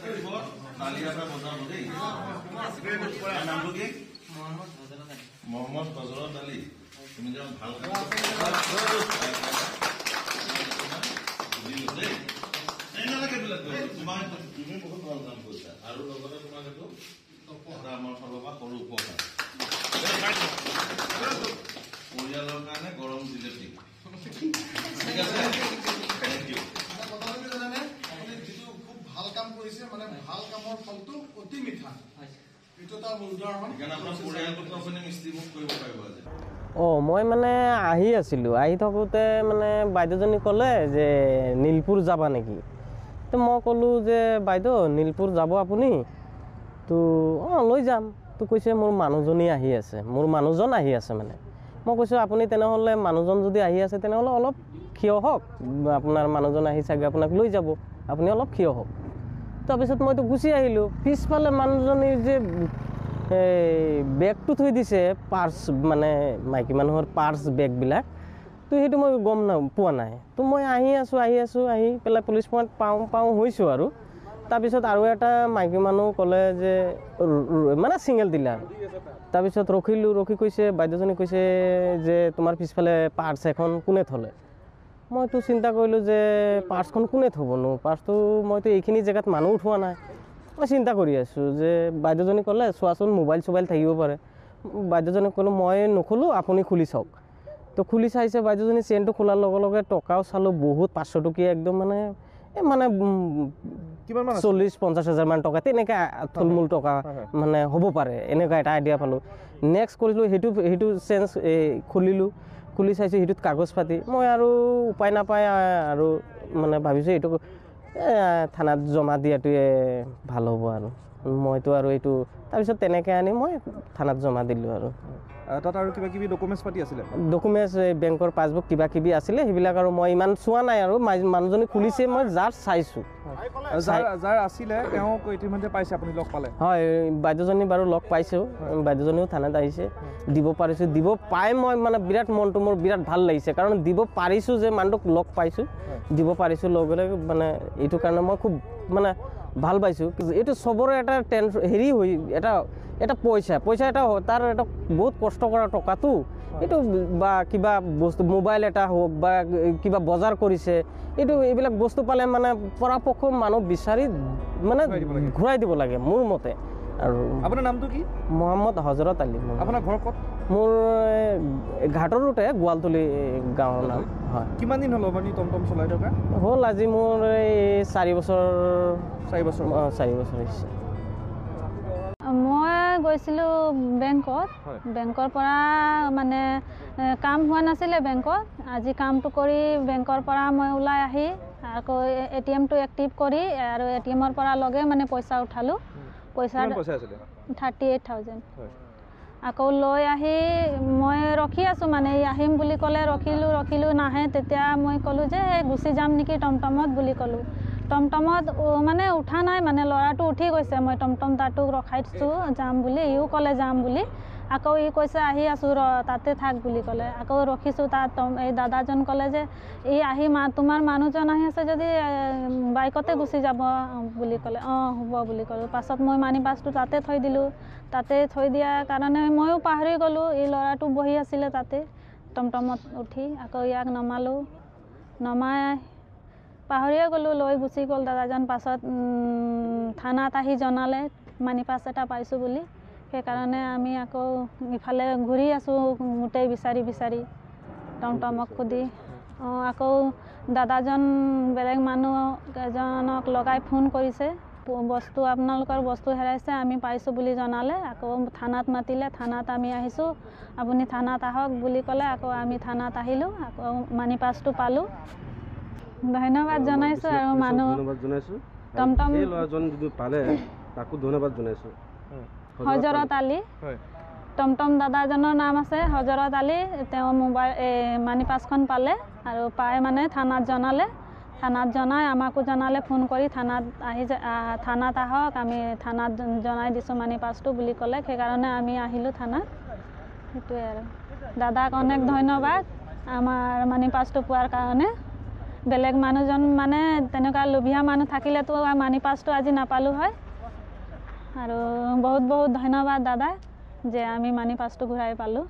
থাকিব তালিয়া এটা বজাব দেই নামটো কি মোহাম্মদ হজৰত আলী তুমি যে ভাল কাম বুজিলো দেই এনেকে বিলাক তোমাৰ তুমি বহুত ভাল কাম কৰিছা আৰু লগতে তোমাক এইটো এটা আমাৰ ফালৰ পৰা সৰু উপহাৰ পৰিয়ালৰ কাৰণে গৰম জিলেপি ঠিক আছে থেংক ইউ খুব ভাল কাম কৰিছে মানে ভাল কামৰ ফলটো অতি মিঠা এইটো তাৰ উদাহৰণ আপোনাৰ পৰিয়ালটোক আপুনি মিষ্টিমুখ কৰিব পাৰিব আজি মই মানে আহি আছিলোঁ আহি থাকোঁতে মানে বাইদেউজনী ক'লে যে নীলপুৰ যাবা নেকি তো মই ক'লোঁ যে বাইদেউ নীলপুৰ যাব আপুনি তো লৈ যাম তো কৈছে মোৰ মানুহজনী আহি আছে মোৰ মানুহজন আহি আছে মানে মই কৈছোঁ আপুনি তেনেহ'লে মানুহজন যদি আহি আছে তেনেহ'লে অলপ থিয় হওক আপোনাৰ মানুহজন আহি চাগে আপোনাক লৈ যাব আপুনি অলপ থিয় হওক তাৰপিছত মইতো গুচি আহিলোঁ পিছফালে মানুহজনীৰ যে বেগটো থৈ দিছে পাৰ্চ মানে মাইকী মানুহৰ পাৰ্চ বেগবিলাক তো সেইটো মই গম পোৱা নাই তো মই আহি পেলাই পুলিচ পইণ্ট পাওঁ হৈছোঁ আৰু তাৰপিছত আৰু এটা মাইকী মানুহ ক'লে যে মানে ছিংগল ডিলাৰ তাৰপিছত ৰখি কৈছে বাইদেউজনী কৈছে যে তোমাৰ পিছফালে পাৰ্চ এখন কোনে থ'লে মইতো চিন্তা কৰিলোঁ যে পাৰ্চখন কোনে থ'বনো পাৰ্চটো মইতো এইখিনি জেগাত মানুহ উঠোৱা নাই মই চিন্তা কৰি আছোঁ যে বাইদেউজনী ক'লে চোৱাচোন মোবাইল চোবাইল থাকিব পাৰে বাইদেউজনী ক'লোঁ মই নোখোলোঁ আপুনি খুলি চাওক তো খুলি চাইছে বাইদেউজনী চেইনটো খোলাৰ লগে লগে টকাও চালোঁ বহুত 500 টকীয়া একদম মানে মানে 40-50 হাজাৰমান টকা তেনেকৈ থুলমূল টকা মানে হ'ব পাৰে এনেকুৱা এটা আইডিয়া পালোঁ নেক্সট কৰিলোঁ সেইটো চেঞ্জ খুলি চাইছোঁ সেইটোত কাগজ পাতি মই আৰু উপায় নাপায় আৰু মানে ভাবিছোঁ এইটো থানাত জমা দিয়াটোৱে ভাল হ'ব আৰু মইতো আৰু এইটো তাৰপিছত তেনেকৈ আনি মই থানাত জমা দিলোঁ আৰু তাত আৰু কিবা কিবি ডকুমেণ্টছ পাতি আছিলে ডকুমেণ্টছ বেংকৰ পাছবুক কিবা কিবি আছিলে সেইবিলাক আৰু মই ইমান চোৱা নাই আৰু মানুহজনী খুলিছে মই জাষ্ট চাইছোঁ যাৰ আছিলে তেওঁক ইতিমধ্যে পাইছে আপুনি লগ পালে হয় বাইদেউজনী বাৰু লগ পাইছোঁ বাইদেউজনীও থানাত আহিছে দিব পাই মই মানে বিৰাট মনটো মোৰ বিৰাট ভাল লাগিছে কাৰণ দিব পাৰিছোঁ যে মানুহটোক লগ পাইছোঁ দিব পাৰিছোঁ লগে লগে মানে এইটো কাৰণে মই খুব মানে ভাল পাইছোঁ এইটো চবৰে এটা হেৰি হৈ এটা পইচা এটা তাৰ এটা বহুত কষ্ট কৰা টকাটো এইটো বা কিবা বস্তু মোবাইল এটা হওক বা কিবা বজাৰ কৰিছে এইবিলাক বস্তু পালে মানে পৰাপক্ষ মানুহ বিচাৰি মানে ঘূৰাই দিব লাগে মোৰ মতে আৰু আপোনাৰ নামটো কি মোহাম্মদ হজৰত আলী আপোনাৰ ঘৰ ক'ত মোৰ ঘাটৰতে গোৱালতলী গাঁৱৰ নাম হয় কিমান দিন হ'ল আপুনি টমটম চলাই থকা হ'ল আজি মোৰ এই 4 বছৰ 4 বছৰ হৈছে মই গৈছিলোঁ বেংকৰ পৰা মানে কাম হোৱা নাছিলে বেংকত আজি কামটো কৰি বেংকৰ পৰা মই ওলাই আহি আকৌ ATM-টো এক্টিভ কৰি আৰু ATM-ৰ পৰা লগে মানে পইচা উঠালোঁ পইচা 38,000 আকৌ লৈ আহি মই ৰখি আছোঁ মানে আহিম বুলি ক'লে ৰখিলোঁ নাহে তেতিয়া মই ক'লোঁ যে গুচি যাম নেকি টমটমত বুলি ক'লোঁ টমটমত মানে উঠা নাই মানে ল'ৰাটো উঠি গৈছে মই টমটম তাটোক ৰখাই দিছোঁ যাম বুলি ইও ক'লে যাম বুলি আকৌ ই কৈছে আহি আছোঁ তাতে থাক বুলি ক'লে আকৌ ৰখিছোঁ তাত এই দাদাজন ক'লে যে ই আহি তোমাৰ মানুহজন আহি আছে যদি বাইকতে গুচি যাব বুলি ক'লে হ'ব বুলি ক'লোঁ পাছত মই মানি পাছটো তাতে থৈ দিলোঁ তাতে থৈ দিয়াৰ কাৰণে ময়ো পাহৰি গ'লোঁ এই ল'ৰাটো বহি আছিলে তাতে টমটমত উঠি আকৌ ইয়াক নমাই পাহৰিয়ে গ'লোঁ লৈ গুচি গ'ল দাদাজন পাছত থানাত আহি জনালে মানি পাছ এটা পাইছোঁ বুলি সেইকাৰণে আমি আকৌ ইফালে ঘূৰি আছোঁ গোটেই বিচাৰি টমটমক সুধি আকৌ দাদাজন বেলেগ মানুহ এজনক লগাই ফোন কৰিছে আপোনালোকৰ বস্তু হেৰাইছে আমি পাইছোঁ বুলি জনালে আকৌ থানাত মাতিলে থানাত আমি আহিছোঁ আপুনি থানাত আহক বুলি ক'লে আকৌ আমি থানাত আহিলোঁ আকৌ মানি পাছটো পালোঁ ধন্যবাদ জনাইছোঁ আৰু মানুহ টমটম ল'ৰাজন যদি পালে তাকো ধন্যবাদ জনাইছোঁ হজৰত আলী টমটম দাদাজনৰ নাম আছে হজৰত আলী তেওঁ মোবাইল মানি পাছখন পালে আৰু পাই মানে থানাত জনাই আমাকো জনালে ফোন কৰি থানাত আহক আমি থানাত জনাই দিছোঁ মানি পাছটো বুলি ক'লে সেইকাৰণে আমি আহিলোঁ থানাত সেইটোৱে আৰু দাদাক অনেক ধন্যবাদ আমাৰ মানি পাছটো পোৱাৰ কাৰণে বেলেগ মানুহজন মানে তেনেকুৱা লোভীয়া মানুহ থাকিলেতো মানি পাছটো আজি নাপালোঁ হয় আৰু বহুত বহুত ধন্যবাদ দাদা যে আমি মানি পাছটো ঘূৰাই পালোঁ।